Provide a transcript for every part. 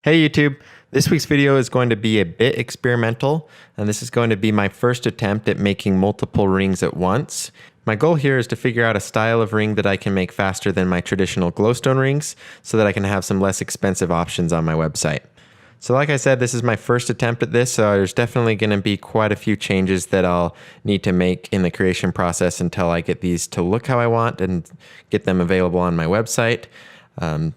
Hey YouTube, this week's video is going to be a bit experimental, and this is going to be my first attempt at making multiple rings at once. My goal here is to figure out a style of ring that I can make faster than my traditional glowstone rings, so that I can have some less expensive options on my website. So like I said, this is my first attempt at this, so there's definitely going to be quite a few changes that I'll need to make in the creation process until I get these to look how I want and get them available on my website.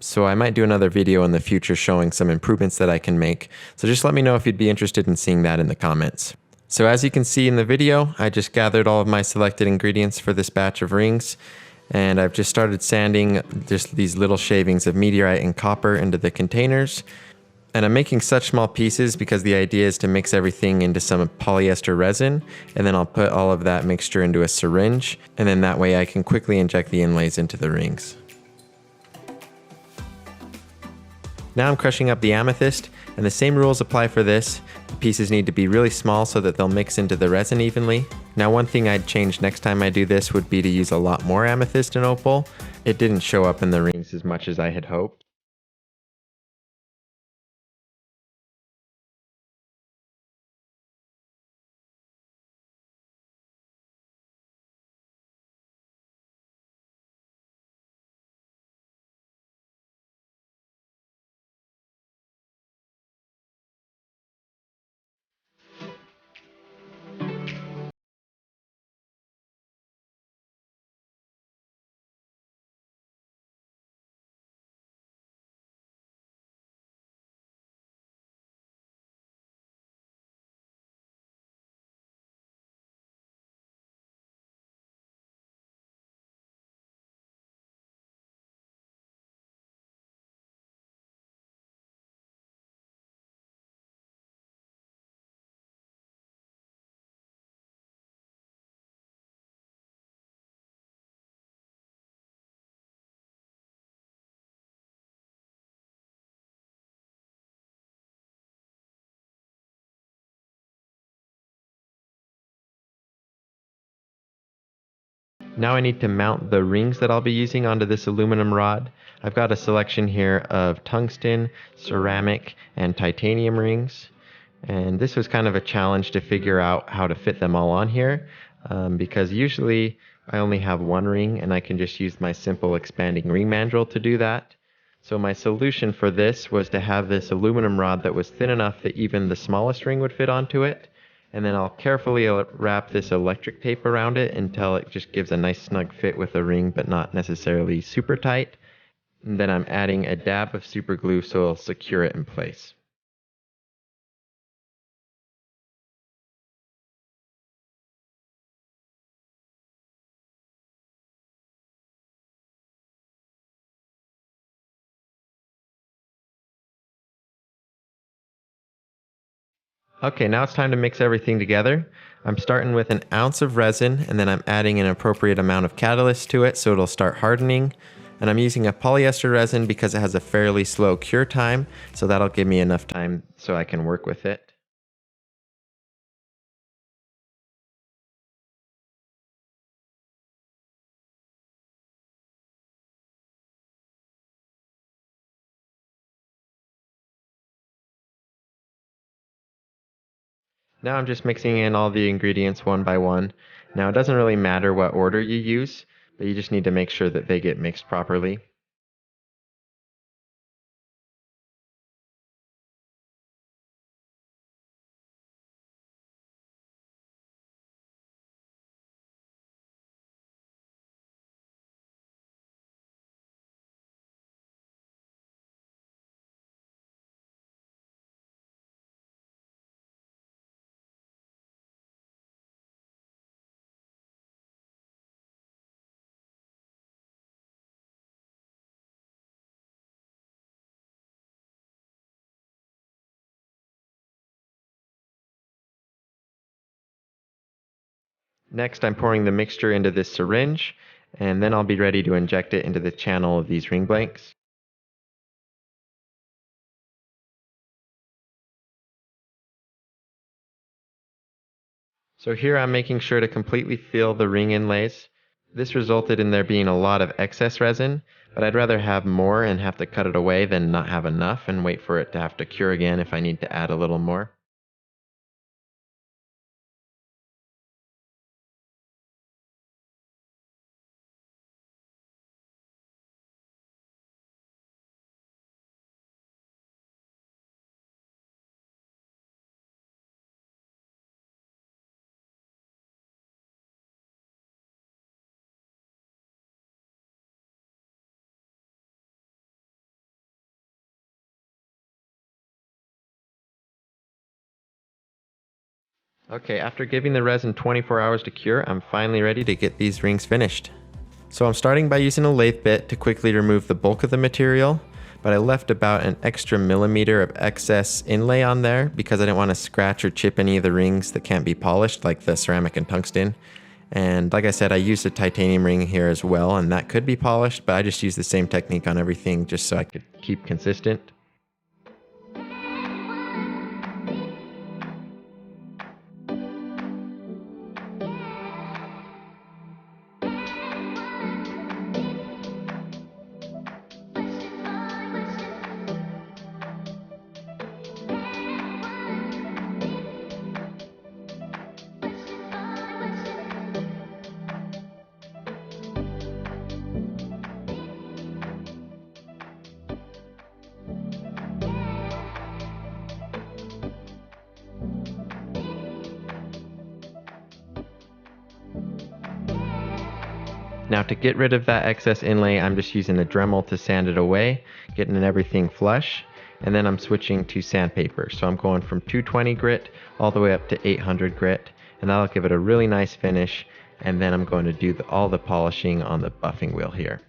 So I might do another video in the future showing some improvements that I can make. So just let me know if you'd be interested in seeing that in the comments. So as you can see in the video, I just gathered all of my selected ingredients for this batch of rings. And I've just started sanding just these little shavings of meteorite and copper into the containers. And I'm making such small pieces because the idea is to mix everything into some polyester resin, and then I'll put all of that mixture into a syringe, and then that way I can quickly inject the inlays into the rings. Now I'm crushing up the amethyst, and the same rules apply for this. The pieces need to be really small so that they'll mix into the resin evenly. Now one thing I'd change next time I do this would be to use a lot more amethyst and opal. It didn't show up in the rings as much as I had hoped. Now I need to mount the rings that I'll be using onto this aluminum rod. I've got a selection here of tungsten, ceramic, and titanium rings. And this was kind of a challenge to figure out how to fit them all on here, because usually I only have one ring and I can just use my simple expanding ring mandrel to do that. So my solution for this was to have this aluminum rod that was thin enough that even the smallest ring would fit onto it. And then I'll carefully wrap this electric tape around it until it just gives a nice snug fit with the ring, but not necessarily super tight. And then I'm adding a dab of super glue so it'll secure it in place. Okay, now it's time to mix everything together. I'm starting with an ounce of resin, and then I'm adding an appropriate amount of catalyst to it so it'll start hardening. And I'm using a polyester resin because it has a fairly slow cure time, so that'll give me enough time so I can work with it. Now I'm just mixing in all the ingredients one by one. Now it doesn't really matter what order you use, but you just need to make sure that they get mixed properly. Next, I'm pouring the mixture into this syringe, and then I'll be ready to inject it into the channel of these ring blanks. So here I'm making sure to completely fill the ring inlays. This resulted in there being a lot of excess resin, but I'd rather have more and have to cut it away than not have enough and wait for it to have to cure again if I need to add a little more. Okay, after giving the resin 24 hours to cure, I'm finally ready to get these rings finished. So I'm starting by using a lathe bit to quickly remove the bulk of the material, but I left about an extra millimeter of excess inlay on there because I didn't want to scratch or chip any of the rings that can't be polished, like the ceramic and tungsten. And like I said, I used a titanium ring here as well, and that could be polished, but I just used the same technique on everything just so I could keep consistent. Now to get rid of that excess inlay, I'm just using a Dremel to sand it away, getting everything flush, and then I'm switching to sandpaper. So I'm going from 220 grit all the way up to 800 grit, and that'll give it a really nice finish, and then I'm going to do all the polishing on the buffing wheel here.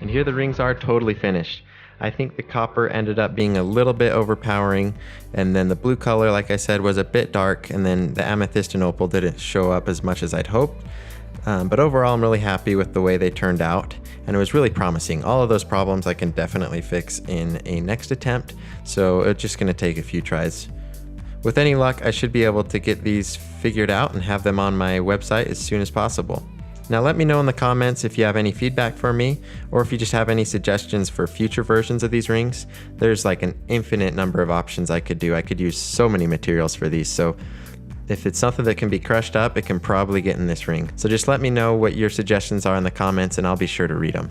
And here the rings are totally finished. I think the copper ended up being a little bit overpowering, and then the blue color, like I said, was a bit dark, and then the amethyst and opal didn't show up as much as I'd hoped. But overall, I'm really happy with the way they turned out, and it was really promising. All of those problems I can definitely fix in a next attempt, so it's just gonna take a few tries. With any luck, I should be able to get these figured out and have them on my website as soon as possible. Now let me know in the comments if you have any feedback for me, or if you just have any suggestions for future versions of these rings. There's like an infinite number of options I could do. I could use so many materials for these, so if it's something that can be crushed up, it can probably get in this ring. So just let me know what your suggestions are in the comments and I'll be sure to read them.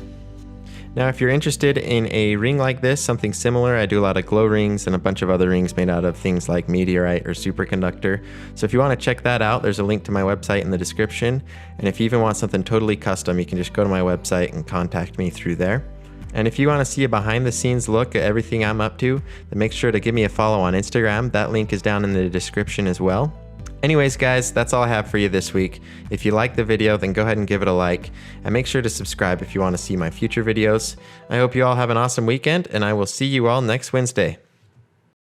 Now, if you're interested in a ring like this, something similar, I do a lot of glow rings and a bunch of other rings made out of things like Meteorite or superconductor. So if you want to check that out, there's a link to my website in the description. And if you even want something totally custom, you can just go to my website and contact me through there. And if you want to see a behind the scenes look at everything I'm up to, then make sure to give me a follow on Instagram. That link is down in the description as well. Anyways, guys, that's all I have for you this week. If you liked the video, then go ahead and give it a like, and make sure to subscribe if you want to see my future videos. I hope you all have an awesome weekend, and I will see you all next Wednesday.